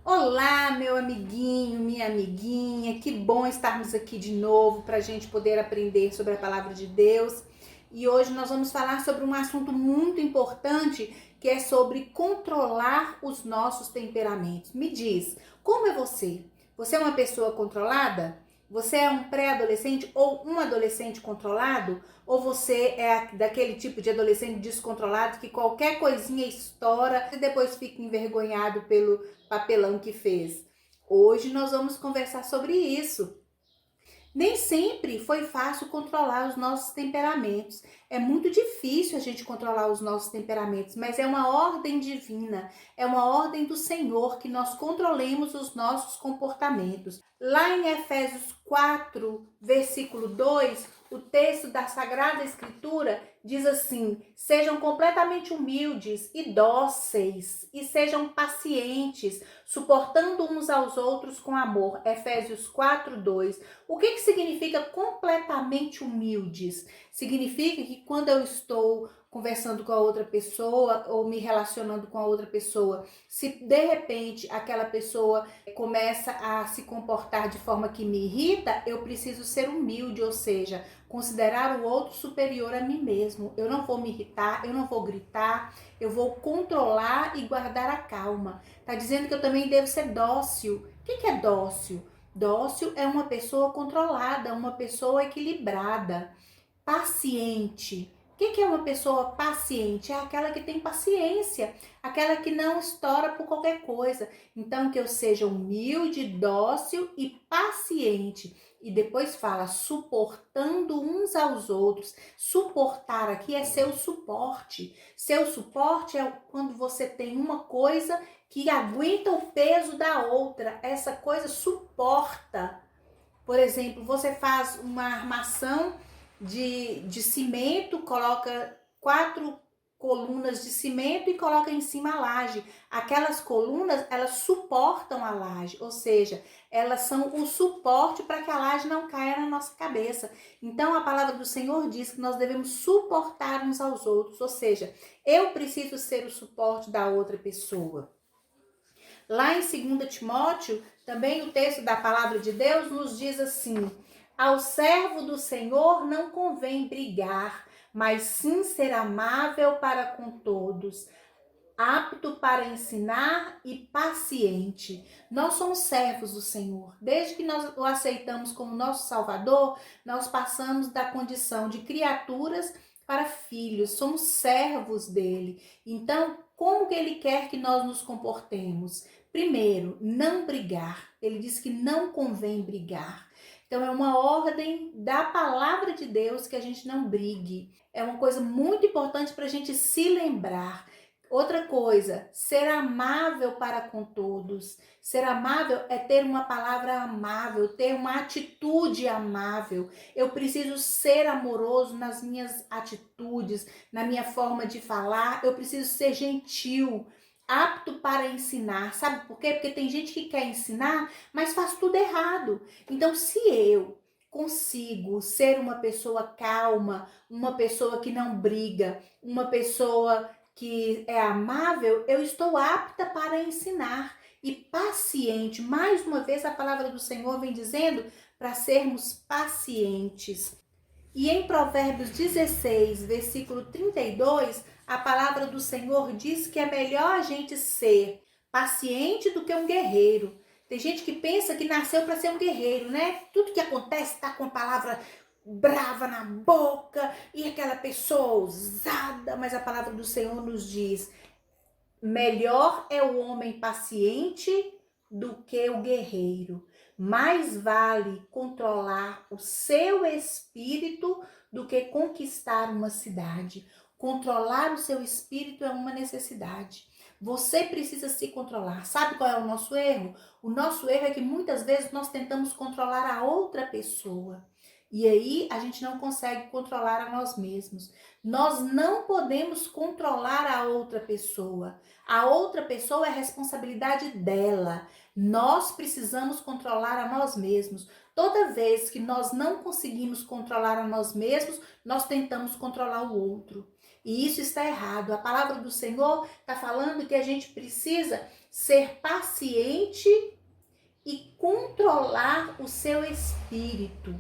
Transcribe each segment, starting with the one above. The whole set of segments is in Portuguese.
Olá, meu amiguinho, minha amiguinha, que bom estarmos aqui de novo para a gente poder aprender sobre a palavra de Deus. E hoje nós vamos falar sobre um assunto muito importante que é sobre controlar os nossos temperamentos. Me diz, como é você? Você é uma pessoa controlada? Você é um pré-adolescente ou um adolescente controlado? Ou você é daquele tipo de adolescente descontrolado que qualquer coisinha estoura e depois fica envergonhado pelo papelão que fez? Hoje nós vamos conversar sobre isso. Nem sempre foi fácil controlar os nossos temperamentos. É muito difícil a gente controlar os nossos temperamentos, mas é uma ordem divina, é uma ordem do Senhor que nós controlemos os nossos comportamentos. Lá em Efésios 4, versículo 2, o texto da Sagrada Escritura diz assim: sejam completamente humildes e dóceis e sejam pacientes, suportando uns aos outros com amor. Efésios 4, 2. O que significa completamente humildes? Significa que quando eu estou conversando com a outra pessoa ou me relacionando com a outra pessoa, se de repente aquela pessoa começa a se comportar de forma que me irrita, eu preciso ser humilde, ou seja, considerar o outro superior a mim mesmo. Eu não vou me irritar, eu não vou gritar, eu vou controlar e guardar a calma. Tá dizendo que eu também devo ser dócil. O que é dócil? Dócil é uma pessoa controlada, uma pessoa equilibrada. Paciente. O que é uma pessoa paciente? É aquela que tem paciência, aquela que não estoura por qualquer coisa. Então, que eu seja humilde, dócil e paciente. E depois fala, suportando uns aos outros. Suportar aqui é seu suporte. Seu suporte é quando você tem uma coisa que aguenta o peso da outra. Essa coisa suporta. Por exemplo, você faz uma armação de cimento, coloca 4 colunas de cimento e coloca em cima a laje. Aquelas colunas, elas suportam a laje, ou seja, elas são o suporte para que a laje não caia na nossa cabeça. Então, a palavra do Senhor diz que nós devemos suportar uns aos outros, ou seja, eu preciso ser o suporte da outra pessoa. Lá em 2 Timóteo, também o texto da palavra de Deus nos diz assim: ao servo do Senhor não convém brigar, mas sim ser amável para com todos, apto para ensinar e paciente. Nós somos servos do Senhor. Desde que nós o aceitamos como nosso Salvador, nós passamos da condição de criaturas para filhos, somos servos dele. Então, como que ele quer que nós nos comportemos? Primeiro, não brigar. Ele diz que não convém brigar. Então, é uma ordem da palavra de Deus que a gente não brigue. É uma coisa muito importante para a gente se lembrar. Outra coisa, ser amável para com todos. Ser amável é ter uma palavra amável, ter uma atitude amável. Eu preciso ser amoroso nas minhas atitudes, na minha forma de falar. Eu preciso ser gentil, apto para ensinar. Sabe por quê? Porque tem gente que quer ensinar, mas faz tudo errado. Então, se eu consigo ser uma pessoa calma, uma pessoa que não briga, uma pessoa que é amável, eu estou apta para ensinar. E paciente, mais uma vez a palavra do Senhor vem dizendo para sermos pacientes. E em Provérbios 16, versículo 32, a palavra do Senhor diz que é melhor a gente ser paciente do que um guerreiro. Tem gente que pensa que nasceu para ser um guerreiro, né? Tudo que acontece está com a palavra brava na boca e aquela pessoa ousada, mas a palavra do Senhor nos diz: melhor é o homem paciente do que o guerreiro. Mais vale controlar o seu espírito do que conquistar uma cidade. Controlar o seu espírito é uma necessidade. Você precisa se controlar. Sabe qual é o nosso erro? O nosso erro é que muitas vezes nós tentamos controlar a outra pessoa. E aí a gente não consegue controlar a nós mesmos. Nós não podemos controlar a outra pessoa. A outra pessoa é responsabilidade dela. Nós precisamos controlar a nós mesmos. Toda vez que nós não conseguimos controlar a nós mesmos, nós tentamos controlar o outro. E isso está errado. A palavra do Senhor está falando que a gente precisa ser paciente e controlar o seu espírito.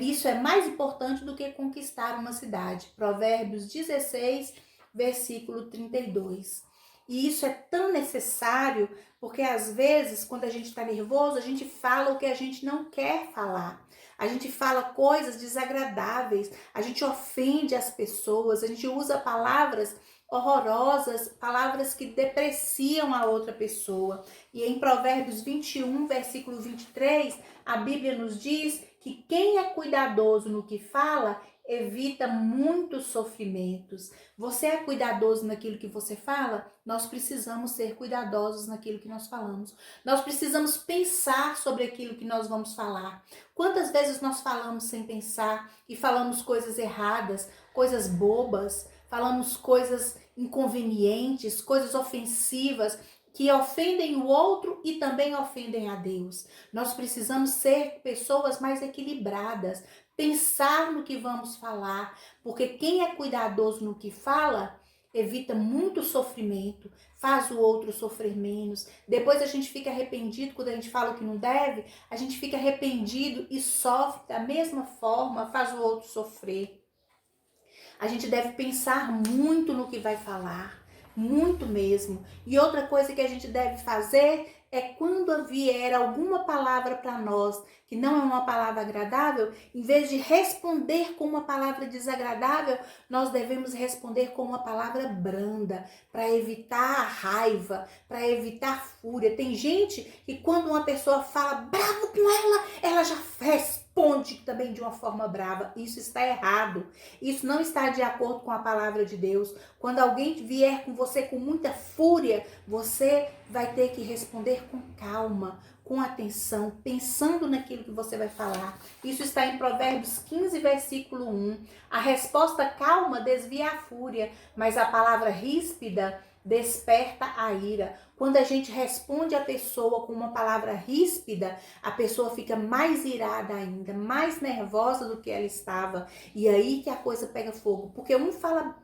Isso é mais importante do que conquistar uma cidade. Provérbios 16, versículo 32. E isso é tão necessário, porque às vezes, quando a gente está nervoso, a gente fala o que a gente não quer falar. A gente fala coisas desagradáveis, a gente ofende as pessoas, a gente usa palavras horrorosas, palavras que depreciam a outra pessoa. E em Provérbios 21, versículo 23, a Bíblia nos diz que quem é cuidadoso no que fala evita muitos sofrimentos. Você é cuidadoso naquilo que você fala? Nós precisamos ser cuidadosos naquilo que nós falamos. Nós precisamos pensar sobre aquilo que nós vamos falar. Quantas vezes nós falamos sem pensar e falamos coisas erradas, coisas bobas, falamos coisas inconvenientes, coisas ofensivas, que ofendem o outro e também ofendem a Deus. Nós precisamos ser pessoas mais equilibradas, pensar no que vamos falar, porque quem é cuidadoso no que fala, evita muito sofrimento, faz o outro sofrer menos. Depois a gente fica arrependido quando a gente fala o que não deve, a gente fica arrependido e sofre da mesma forma, faz o outro sofrer. A gente deve pensar muito no que vai falar. Muito mesmo. E outra coisa que a gente deve fazer é quando vier alguma palavra para nós que não é uma palavra agradável, em vez de responder com uma palavra desagradável, nós devemos responder com uma palavra branda, para evitar a raiva, para evitar a fúria. Tem gente que quando uma pessoa fala bravo com ela já responde também de uma forma brava. Isso está errado. Isso não está de acordo com a palavra de Deus. Quando alguém vier com você com muita fúria, você vai ter que responder com calma, com atenção, pensando naquilo que você vai falar. Isso está em Provérbios 15, versículo 1. A resposta calma desvia a fúria, mas a palavra ríspida desperta a ira. Quando a gente responde a pessoa com uma palavra ríspida, a pessoa fica mais irada ainda, mais nervosa do que ela estava. E aí que a coisa pega fogo, porque um fala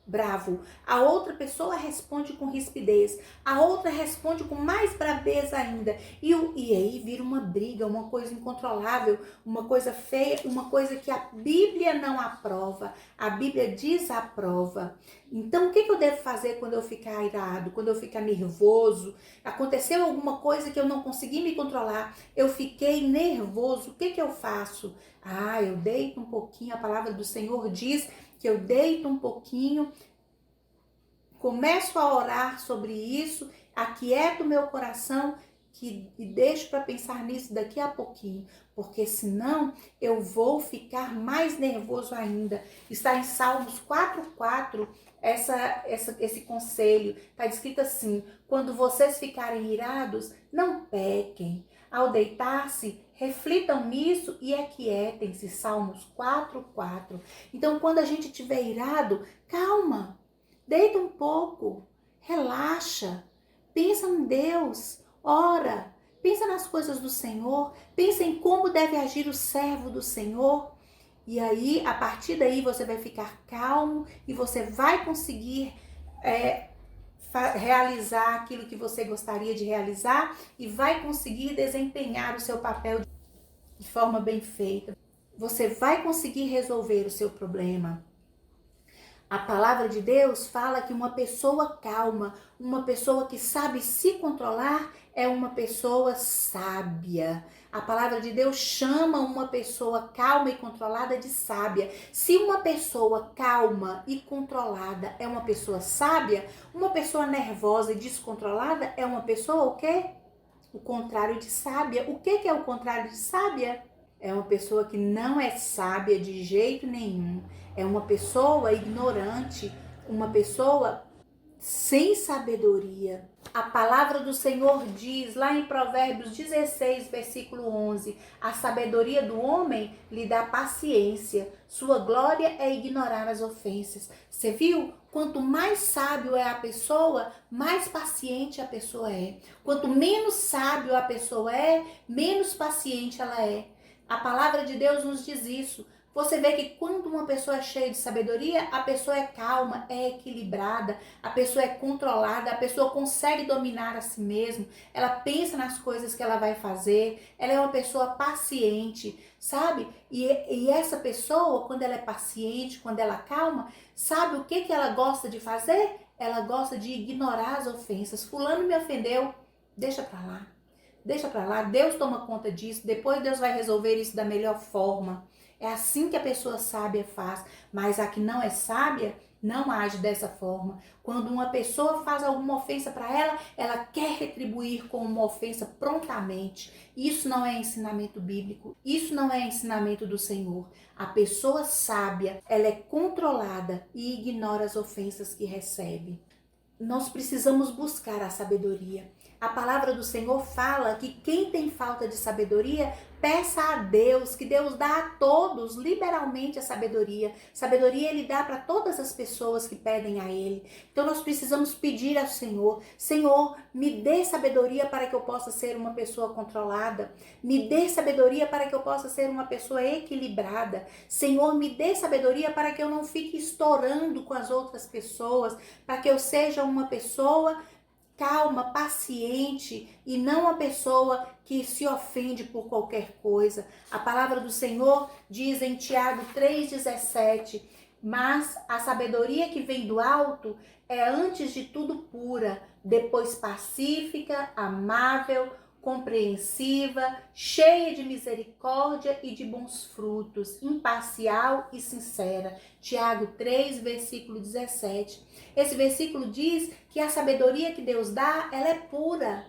bravo, a outra pessoa responde com rispidez, a outra responde com mais braveza ainda, e aí vira uma briga, uma coisa incontrolável, uma coisa feia, uma coisa que a Bíblia não aprova, a Bíblia desaprova. Então o que eu devo fazer quando eu ficar irado, quando eu ficar nervoso, aconteceu alguma coisa que eu não consegui me controlar, eu fiquei nervoso, o que eu faço? Eu deito um pouquinho, a palavra do Senhor diz que eu deito um pouquinho, começo a orar sobre isso, aquieto o meu coração e deixo para pensar nisso daqui a pouquinho, porque senão eu vou ficar mais nervoso ainda. Está em Salmos 4:4 esse conselho, está escrito assim: quando vocês ficarem irados, não pequem. Ao deitar-se, reflitam nisso e aquietem-se. Salmos 4:4. Então, quando a gente estiver irado, calma, deita um pouco, relaxa, pensa em Deus, ora, pensa nas coisas do Senhor, pensa em como deve agir o servo do Senhor. E aí, a partir daí, você vai ficar calmo e você vai conseguir realizar aquilo que você gostaria de realizar e vai conseguir desempenhar o seu papel de forma bem feita. Você vai conseguir resolver o seu problema. A palavra de Deus fala que uma pessoa calma, uma pessoa que sabe se controlar, é uma pessoa sábia. A palavra de Deus chama uma pessoa calma e controlada de sábia. Se uma pessoa calma e controlada é uma pessoa sábia, uma pessoa nervosa e descontrolada é uma pessoa o quê? O contrário de sábia. O que é o contrário de sábia? É uma pessoa que não é sábia de jeito nenhum. É uma pessoa ignorante, uma pessoa sem sabedoria. A palavra do Senhor diz lá em Provérbios 16, versículo 11: a sabedoria do homem lhe dá paciência, sua glória é ignorar as ofensas. Você viu? Quanto mais sábio é a pessoa, mais paciente a pessoa é. Quanto menos sábio a pessoa é, menos paciente ela é. A palavra de Deus nos diz isso. Você vê que quando uma pessoa é cheia de sabedoria, a pessoa é calma, é equilibrada, a pessoa é controlada, a pessoa consegue dominar a si mesma, ela pensa nas coisas que ela vai fazer, ela é uma pessoa paciente, sabe? E essa pessoa, quando ela é paciente, quando ela é calma, sabe o que ela gosta de fazer? Ela gosta de ignorar as ofensas. Fulano me ofendeu, deixa pra lá. Deixa pra lá, Deus toma conta disso, depois Deus vai resolver isso da melhor forma. É assim que a pessoa sábia faz, mas a que não é sábia não age dessa forma. Quando uma pessoa faz alguma ofensa para ela, ela quer retribuir com uma ofensa prontamente. Isso não é ensinamento bíblico, isso não é ensinamento do Senhor. A pessoa sábia, ela é controlada e ignora as ofensas que recebe. Nós precisamos buscar a sabedoria. A palavra do Senhor fala que quem tem falta de sabedoria, peça a Deus, que Deus dá a todos liberalmente a sabedoria. Sabedoria Ele dá para todas as pessoas que pedem a Ele. Então nós precisamos pedir ao Senhor, Senhor, me dê sabedoria para que eu possa ser uma pessoa controlada. Me dê sabedoria para que eu possa ser uma pessoa equilibrada. Senhor, me dê sabedoria para que eu não fique estourando com as outras pessoas, para que eu seja uma pessoa calma, paciente e não uma pessoa que se ofende por qualquer coisa. A palavra do Senhor diz em Tiago 3,17, mas a sabedoria que vem do alto é antes de tudo pura, depois pacífica, amável, compreensiva, cheia de misericórdia e de bons frutos, imparcial e sincera. Tiago 3, versículo 17. Esse versículo diz que a sabedoria que Deus dá, ela é pura,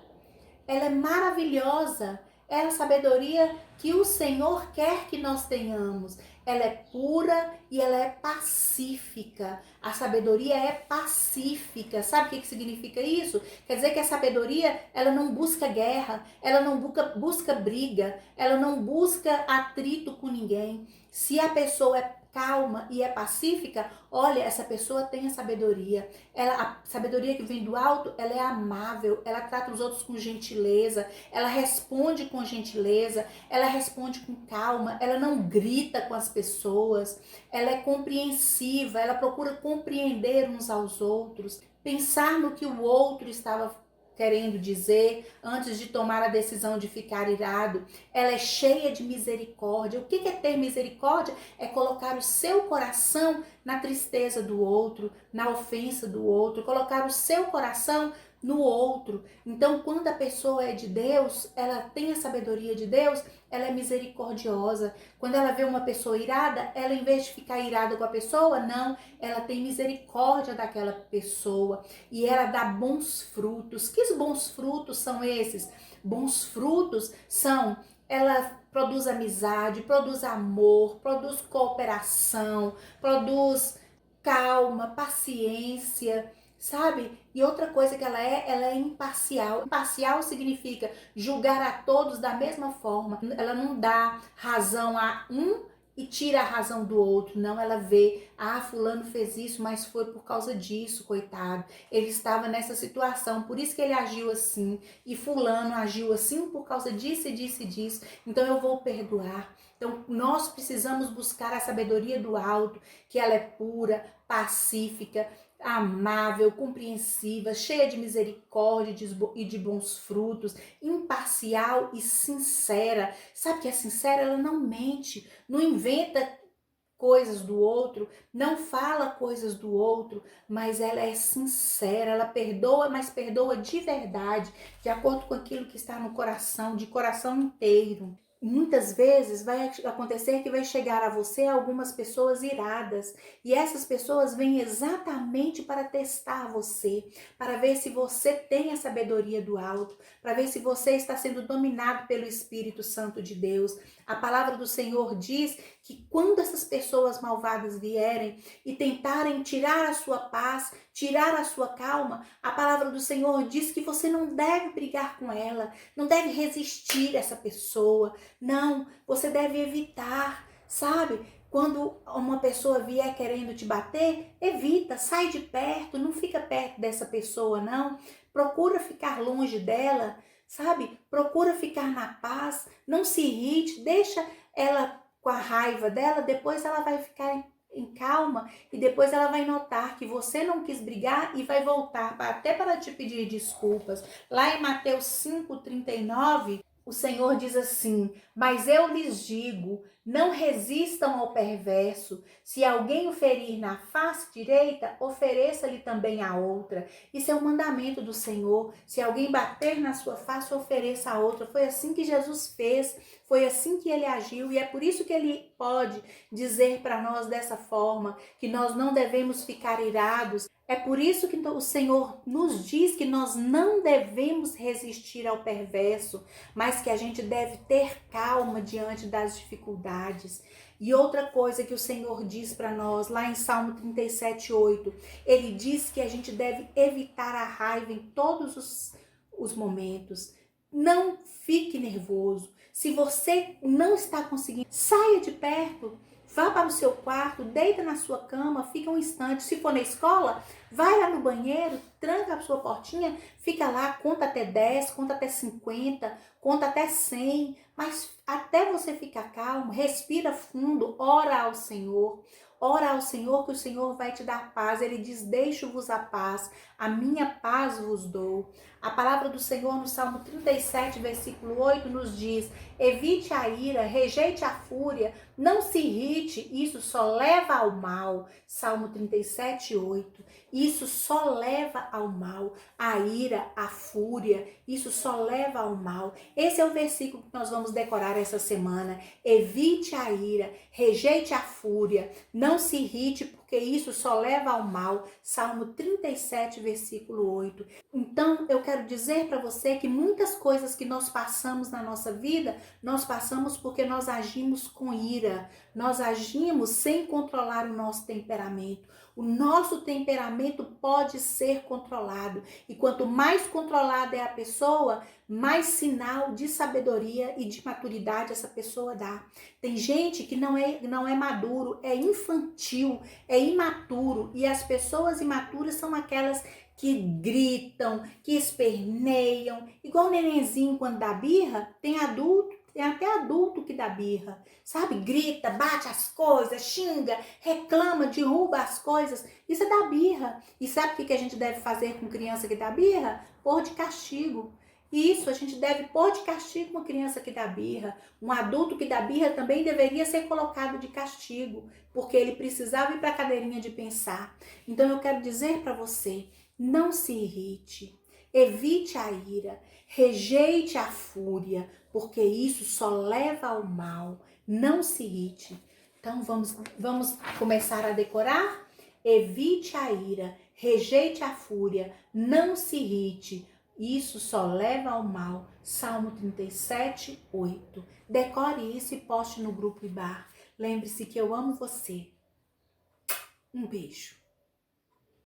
ela é maravilhosa, é a sabedoria que o Senhor quer que nós tenhamos. Ela é pura e ela é pacífica. A sabedoria é pacífica. Sabe o que significa isso? Quer dizer que a sabedoria, ela não busca guerra, ela não busca briga, ela não busca atrito com ninguém. Se a pessoa é calma e é pacífica, olha, essa pessoa tem a sabedoria. A sabedoria que vem do alto, ela é amável, ela trata os outros com gentileza, ela responde com gentileza, ela responde com calma, ela não grita com as pessoas, ela é compreensiva, ela procura compreender uns aos outros, pensar no que o outro estava querendo dizer antes de tomar a decisão de ficar irado. Ela é cheia de misericórdia. O que é ter misericórdia? É colocar o seu coração na tristeza do outro, na ofensa do outro, colocar o seu coração no outro. Então, quando a pessoa é de Deus, ela tem a sabedoria de Deus, ela é misericordiosa. Quando ela vê uma pessoa irada, ela, em vez de ficar irada com a pessoa, não, ela tem misericórdia daquela pessoa e ela dá bons frutos. Que bons frutos são esses? Bons frutos são, ela produz amizade, produz amor, produz cooperação, produz calma, paciência, sabe? E outra coisa que ela é imparcial. Imparcial significa julgar a todos da mesma forma. Ela não dá razão a um e tira a razão do outro. Não, ela vê, fulano fez isso, mas foi por causa disso, coitado. Ele estava nessa situação, por isso que ele agiu assim. E fulano agiu assim por causa disso e disso e disso. Então eu vou perdoar. Então nós precisamos buscar a sabedoria do alto, que ela é pura, pacífica, amável, compreensiva, cheia de misericórdia e de bons frutos, imparcial e sincera. Sabe que é sincera? Ela não mente, não inventa coisas do outro, não fala coisas do outro, mas ela é sincera, ela perdoa, mas perdoa de verdade, de acordo com aquilo que está no coração, de coração inteiro. Muitas vezes vai acontecer que vai chegar a você algumas pessoas iradas e essas pessoas vêm exatamente para testar você, para ver se você tem a sabedoria do alto, para ver se você está sendo dominado pelo Espírito Santo de Deus. A palavra do Senhor diz que quando essas pessoas malvadas vierem e tentarem tirar a sua paz, tirar a sua calma, a palavra do Senhor diz que você não deve brigar com ela, não deve resistir a essa pessoa, não, você deve evitar, sabe? Quando uma pessoa vier querendo te bater, evita, sai de perto, não fica perto dessa pessoa, não. Procura ficar longe dela, sabe? Procura ficar na paz, não se irrite, deixa ela com a raiva dela, depois ela vai ficar em calma e depois ela vai notar que você não quis brigar e vai voltar até para te pedir desculpas. Lá em Mateus 5:39, o Senhor diz assim: mas eu lhes digo, não resistam ao perverso. Se alguém o ferir na face direita, ofereça-lhe também a outra. Isso é um mandamento do Senhor. Se alguém bater na sua face, ofereça a outra. Foi assim que Jesus fez, foi assim que ele agiu, e é por isso que ele pode dizer para nós dessa forma, que nós não devemos ficar irados. É por isso que o Senhor nos diz que nós não devemos resistir ao perverso, mas que a gente deve ter calma diante das dificuldades. E outra coisa que o Senhor diz para nós, lá em Salmo 37:8, ele diz que a gente deve evitar a raiva em todos os momentos. Não fique nervoso. Se você não está conseguindo, saia de perto. Vá para o seu quarto, deita na sua cama, fica um instante. Se for na escola, vai lá no banheiro, tranca a sua portinha, fica lá, conta até 10, conta até 50, conta até 100. Mas até você ficar calmo, respira fundo, ora ao Senhor. Ora ao Senhor que o Senhor vai te dar paz. Ele diz, deixo-vos a paz, a minha paz vos dou. A palavra do Senhor no Salmo 37, versículo 8 nos diz, evite a ira, rejeite a fúria, não se irrite, isso só leva ao mal. Salmo 37:8. Isso só leva ao mal. A ira, a fúria, isso só leva ao mal. Esse é o versículo que nós vamos decorar essa semana. Evite a ira, rejeite a fúria, não se irrite, porque isso só leva ao mal. Salmo 37, versículo 8. Então, eu quero dizer para você que muitas coisas que nós passamos na nossa vida, nós passamos porque nós agimos com ira. Nós agimos sem controlar o nosso temperamento. O nosso temperamento pode ser controlado. E quanto mais controlada é a pessoa, mais sinal de sabedoria e de maturidade essa pessoa dá. Tem gente que não é maduro, é infantil, é imaturo. E as pessoas imaturas são aquelas que gritam, que esperneiam. Igual o nenenzinho quando dá birra, tem até adulto que dá birra, sabe? Grita, bate as coisas, xinga, reclama, derruba as coisas. Isso é dar birra. E sabe o que a gente deve fazer com criança que dá birra? Pôr de castigo. Isso, a gente deve pôr de castigo uma criança que dá birra. Um adulto que dá birra também deveria ser colocado de castigo, porque ele precisava ir para a cadeirinha de pensar. Então eu quero dizer para você, não se irrite, evite a ira, rejeite a fúria, porque isso só leva ao mal. Não se irrite. Então vamos começar a decorar? Evite a ira, rejeite a fúria, não se irrite. Isso só leva ao mal. Salmo 37:8. Decore isso e poste no grupo Ibar. Lembre-se que eu amo você. Um beijo.